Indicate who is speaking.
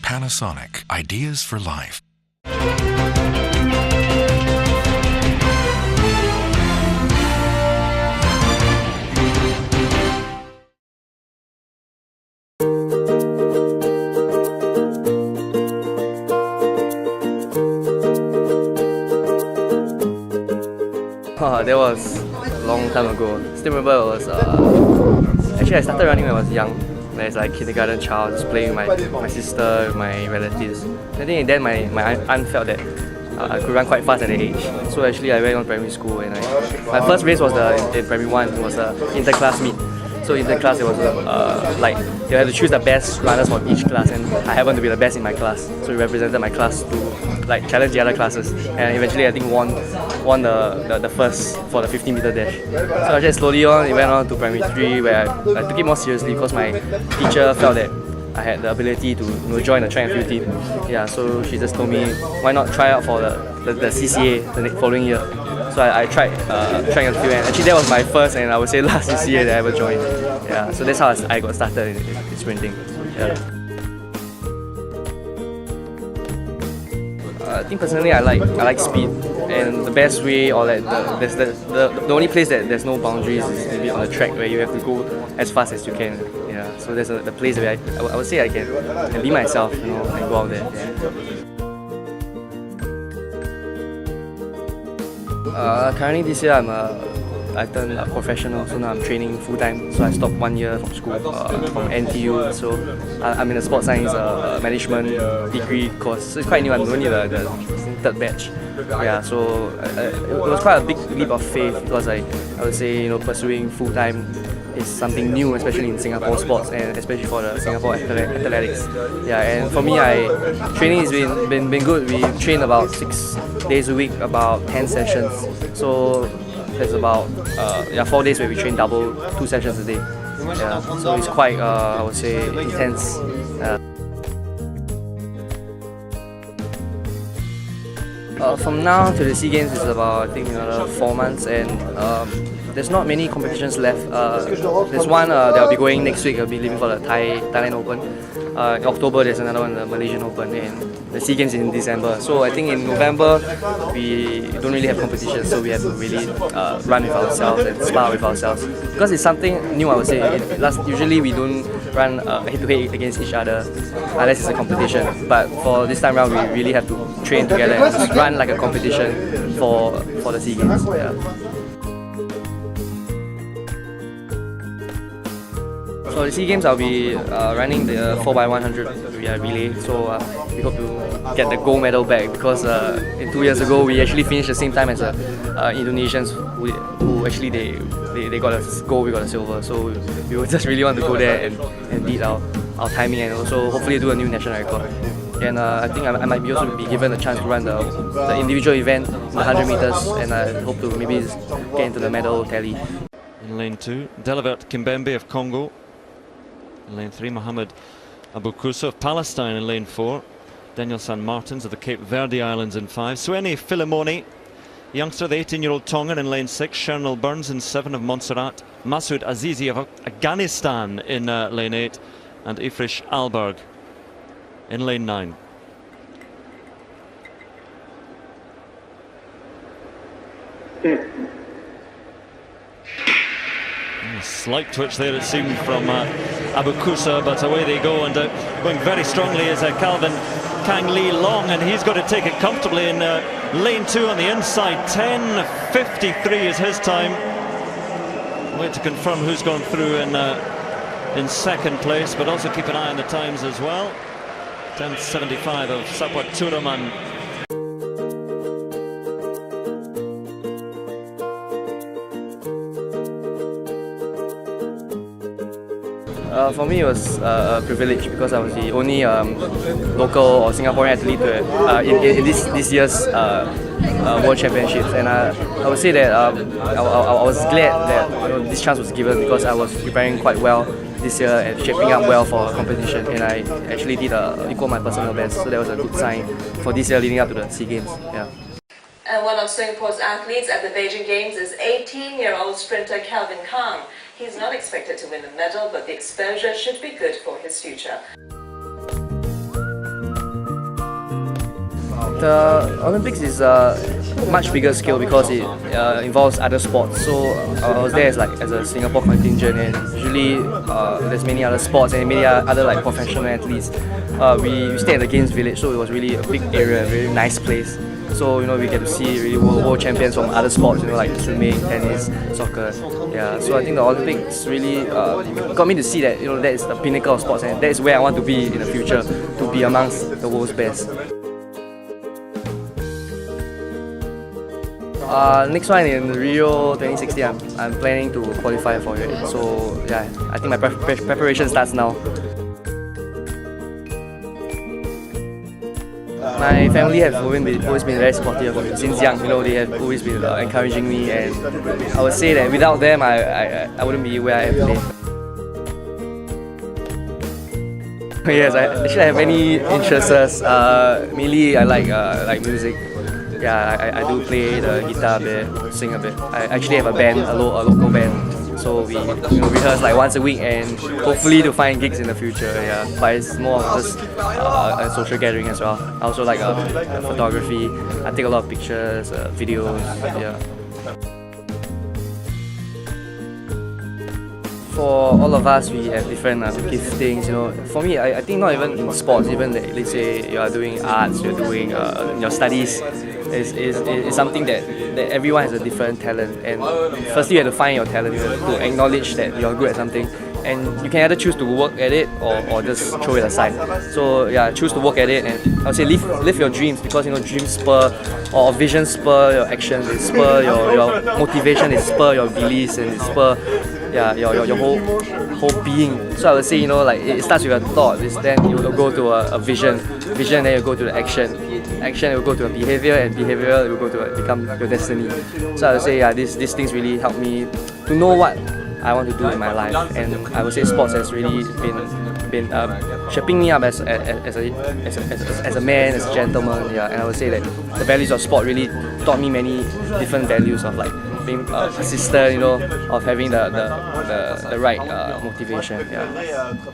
Speaker 1: Panasonic, ideas for life.
Speaker 2: That was a long time ago. Still remember it was actually I started running when I was young. As like kindergarten child, just playing with my sister, my relatives. I think then my aunt felt that I could run quite fast at that age. So actually I went on primary school and my first race was in primary 1. It was an inter-class meet. So in the class it was like you had to choose the best runners from each class, and I happened to be the best in my class. So we represented my class to like challenge the other classes, and eventually I think won the first for the 50-meter dash. So actually slowly on, it went on to primary 3 where I took it more seriously because my teacher felt that I had the ability to join the track and field team. Yeah, so she just told me why not try out for the CCA the following year. So I tried track and field, and actually that was my first and I would say last CCA that I ever joined. Yeah, so that's how I got started in sprinting. Yeah. I think personally I like speed, and the best way or like the only place that there's no boundaries is maybe on the track where you have to go as fast as you can. Yeah, so there's the place where I would say I can be myself, you know, and go out there. Currently this year I turned professional, so now I'm training full time. So I stopped 1 year from school, from NTU. So I'm in a sports science management degree course. So it's quite new. I'm only the third batch. Yeah, so it was quite a big leap of faith because I would say pursuing full time is something new, especially in Singapore sports and especially for the Singapore athletics. Yeah, and for me, training has been good. We train about 6 days a week, about 10 sessions. So there's about 4 days where we train double, 2 sessions a day. Yeah, so it's quite I would say intense. From now to the SEA Games is about I think another 4 months, and there's not many competitions left. There's one that I'll be going next week. I'll be leaving for the Thailand Open. In October there's another one, the Malaysian Open, and the SEA Games in December. So I think in November we don't really have competition, so we have to really run with ourselves and spar with ourselves. Because it's something new, I would say. Usually we don't run head-to-head against each other unless it's a competition. But for this time around, we really have to train together and just run like a competition for the SEA Games. Yeah. For the SEA Games, I'll be running the 4x100 relay, so we hope to get the gold medal back because 2 years ago we actually finished the same time as the Indonesians who actually they got a gold, we got a silver, so we would just really want to go there and beat our timing and also hopefully do a new national record. And I think I might also be given a chance to run the individual event, the 100 meters, and I hope to maybe get into the medal tally.
Speaker 3: In lane 2, Delawert Kimbembe of Congo. In lane 3, Mohamed Abu Kusa of Palestine in lane 4. Daniel San Martins of the Cape Verde Islands in 5. Sueni Filimoni, youngster, the 18-year-old Tongan in lane 6. Shernal Burns in 7 of Montserrat. Masoud Azizi of Afghanistan in lane 8. And Ifrish Alberg in lane 9. A slight twitch there it seemed from Abu Kusa, but away they go, and going very strongly is Calvin Kang Lee Long, and he's got to take it comfortably in lane 2 on the inside. 10:53 is his time. Wait to confirm who's gone through in second place, but also keep an eye on the times as well. 10:75 of Sapwat Turaman.
Speaker 2: For me, it was a privilege because I was the only local or Singaporean athlete in this year's World Championships, and I would say that I was glad that this chance was given because I was preparing quite well this year and shaping up well for competition, and I actually did equal my personal best, so that was a good sign for this year leading up to the SEA Games. Yeah.
Speaker 4: And one of Singapore's athletes at the Beijing Games is 18-year-old sprinter Calvin Kang. He's not expected to win a medal, but the exposure should be good for his future.
Speaker 2: The Olympics is a much bigger scale because it involves other sports. So I was there as a Singapore contingent, and usually there's many other sports and many other like professional athletes. We stayed at the Games Village, so it was really a big area, a very nice place. So we get to see really world champions from other sports, like swimming, tennis, soccer. Yeah, so I think the Olympics really got me to see that that is the pinnacle of sports, and that is where I want to be in the future, to be amongst the world's best. Next one in Rio 2016, I'm planning to qualify for it. So yeah, I think my preparation starts now. My family have always been very supportive of me since young. They have always been encouraging me, and I would say that without them, I wouldn't be where I am today. Yes, I actually have many interests. Mainly, I like music. Yeah, I do play the guitar a bit, sing a bit. I actually have a band, a local band. So we rehearse like once a week, and hopefully to find gigs in the future. Yeah, but it's more of just a social gathering as well. I also like photography. I take a lot of pictures, videos. Yeah. For all of us, we have different giftings. For me, I think not even in sports, even let's say you are doing arts, you're doing your studies, is something that everyone has a different talent. And firstly, you have to find your talent. You have to acknowledge that you're good at something, and you can either choose to work at it or just throw it aside. So yeah, choose to work at it, and I would say live your dreams, because dreams spur, or vision spur your actions. It spur your motivation. It spur your beliefs, and it spur your whole being. So I would say it starts with a thought. Then you will go to a vision. Then you go to the action. Action will go to a behavior, and behavior will go to become your destiny. So I would say these things really help me to know what I want to do in my life, and I would say sports has really been shaping me up as a man, as a gentleman. Yeah, and I would say that the values of sport really taught me many different values of like being persistent, of having the right motivation. Yeah.